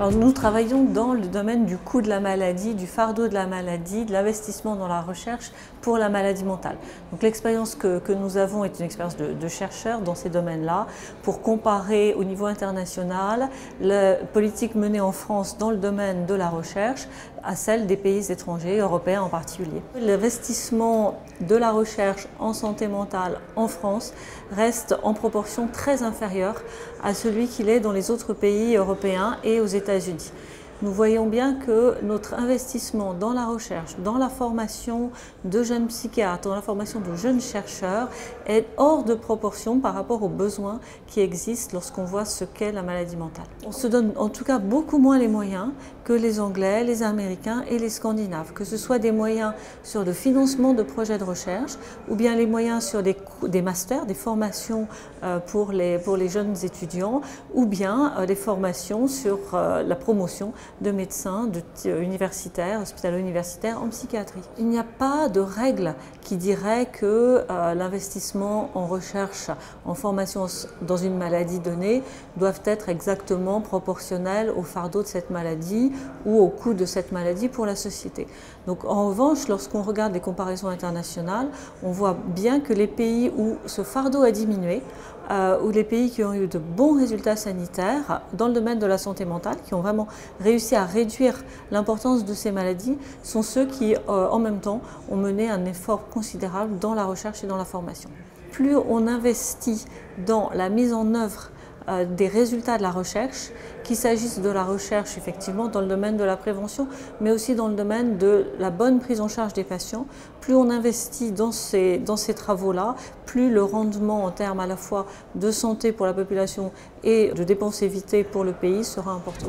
Alors nous travaillons dans le domaine du coût de la maladie, du fardeau de la maladie, de l'investissement dans la recherche pour la maladie mentale. Donc l'expérience que nous avons est une expérience de chercheurs dans ces domaines-là pour comparer au niveau international la politique menée en France dans le domaine de la recherche à celle des pays étrangers, européens en particulier. L'investissement de la recherche en santé mentale en France reste en proportion très inférieure à celui qu'il est dans les autres pays européens et aux États-Unis. Nous voyons bien que notre investissement dans la recherche, dans la formation de jeunes psychiatres, dans la formation de jeunes chercheurs est hors de proportion par rapport aux besoins qui existent lorsqu'on voit ce qu'est la maladie mentale. On se donne en tout cas beaucoup moins les moyens que les Anglais, les Américains et les Scandinaves, que ce soit des moyens sur le financement de projets de recherche ou bien les moyens sur des masters, des formations pour les jeunes étudiants ou bien des formations sur la promotion de médecins universitaires, hospitalo-universitaires en psychiatrie. Il n'y a pas de règle qui dirait que l'investissement en recherche, en formation dans une maladie donnée doivent être exactement proportionnels au fardeau de cette maladie ou au coût de cette maladie pour la société. Donc en revanche, lorsqu'on regarde les comparaisons internationales, on voit bien que les pays où ce fardeau a diminué, ou les pays qui ont eu de bons résultats sanitaires dans le domaine de la santé mentale, qui ont vraiment réussi à réduire l'importance de ces maladies, sont ceux qui, en même temps, ont mené un effort considérable dans la recherche et dans la formation. Plus on investit dans la mise en œuvre des résultats de la recherche, qu'il s'agisse de la recherche effectivement dans le domaine de la prévention, mais aussi dans le domaine de la bonne prise en charge des patients, plus on investit dans ces travaux-là, plus le rendement en termes à la fois de santé pour la population et de dépenses évitées pour le pays sera important.